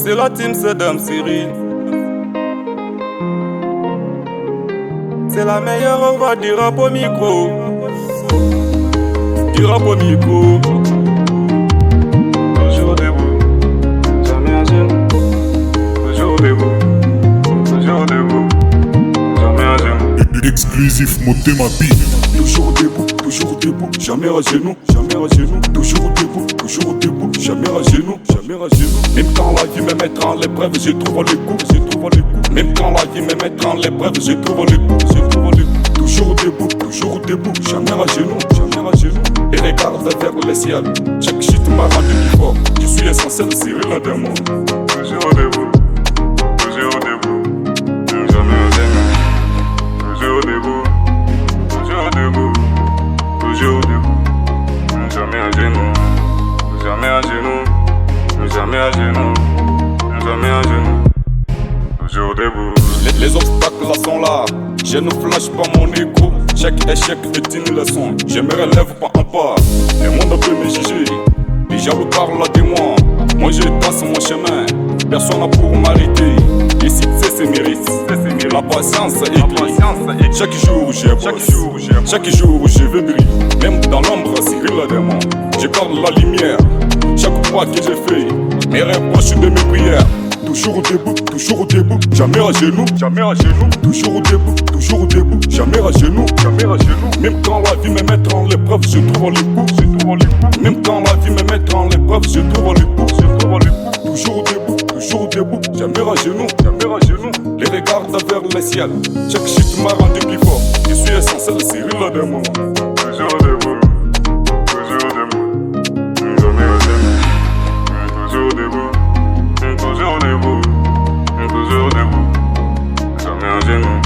C'est la team Saddam Cyril. C'est la meilleure voix du rap au micro. Du rap au micro. Toujours debout, jamais à genoux. Toujours debout, toujours debout, jamais à genoux. L'exclusif Motema Beat. Toujours debout, jamais à genoux, jamais à genoux. Toujours debout, jamais à genoux, jamais à genoux. Même quand la vie me mettra en l'épreuve, je trouve les coups, je trouve les coups. Même quand la vie me mettra en l'épreuve, je trouve les coups, je trouve les coups. Toujours debout, jamais à genoux, jamais à genoux. Et regarde vers le ciel, chaque shit m'a rendu plus fort. Je suis essentiel, Cyril Adamo. Toujours debout, toujours debout, jamais à genoux. Toujours debout, toujours debout, toujours debout, jamais à genoux, jamais à genoux, jamais à genoux, jamais à genoux, toujours debout. Les obstacles là sont là, je ne flash pas mon écho. Chaque échec est une leçon, je me relève pas en pas. Le monde peut me juger, les jaloux parlent de moi. Moi je passe mon chemin, personne n'a pour m'arrêter. Les succès se méritent, la patience est chaque jour je bosse, chaque jour je veux briller. Même dans l'ombre Cyril Adamo, je garde la lumière. Chaque pas que je fais, mes reproches de mes prières. Toujours debout, jamais à genoux, jamais à genoux. Toujours debout, jamais à genoux, jamais à genoux. Même quand la vie me met en l'épreuve, je trouve les coups, je trouve les coups. Même quand la vie me met en l'épreuve, je trouve les coups, je trouve les coups. Toujours debout, jamais à genoux, jamais à genoux. Les regards vers le ciel, chaque shit m'a rendu plus fort. Je suis essentiel, Cyril Adamo. Toujours debout, toujours debout, jamais à genoux. Toujours debout, toujours debout, toujours debout, jamais à genoux,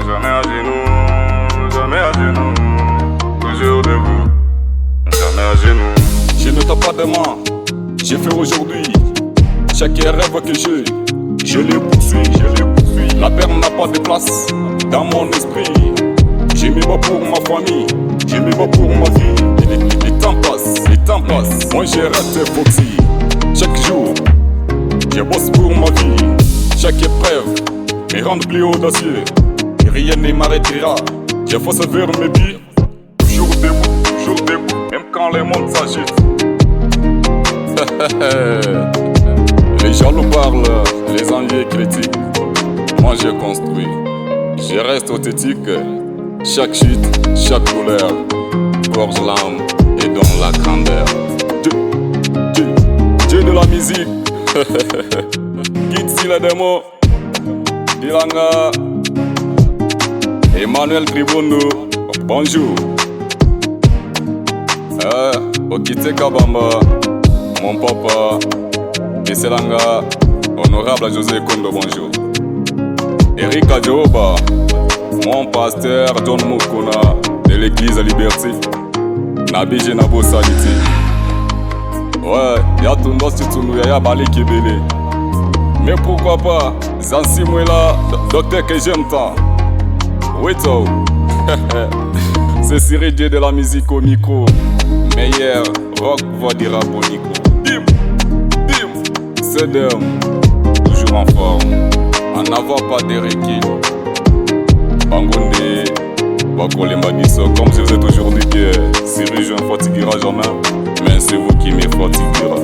jamais à genoux, jamais à genoux. Toujours debout, jamais à genoux. Je ne tape pas demain, j'ai fait aujourd'hui. Chaque rêve que j'ai, je les poursuis, je les poursuis. La perte n'a pas de place dans mon esprit. J'ai mis bas pour ma famille, j'ai mis bas pour ma vie. Les temps passent, moi je reste foxy. Chaque jour, je bosse pour ma vie. Chaque épreuve me rend plus audacieux. Et rien ne m'arrêtera, je fonce vers mes buts. Toujours debout, même quand le monde s'agite. Les jaloux parlent, les envieux critiquent. Moi je construis, je reste authentique. Chaque shit, chaque couleur forge l'âme et donne la grandeur. Dieu de la musique. Kid Cyril Adamo, Dilanga, Emmanuel Tribundo, bonjour. Okite Kabamba, mon papa, Selanga, honorable José Kondo, bonjour. Eric Adjoba, mon pasteur John Mukuna de l'église Liberté, Nabi Jenabo Saliti. Ouais, y'a Tundos Titunu, y'a Bali Kibele. Mais pourquoi pas, Zansi Mouela, docteur que j'aime tant. Weto, c'est Cyril Dieu de la musique au micro. Meilleur rock voix du rap au micro. Dim, Saddam, toujours en forme, en n'avoir pas de recul. Bangonde, Bakole Madiso, comme je vous ai toujours dit que Cyril je ne fatiguera jamais, mais c'est vous qui me fatiguera.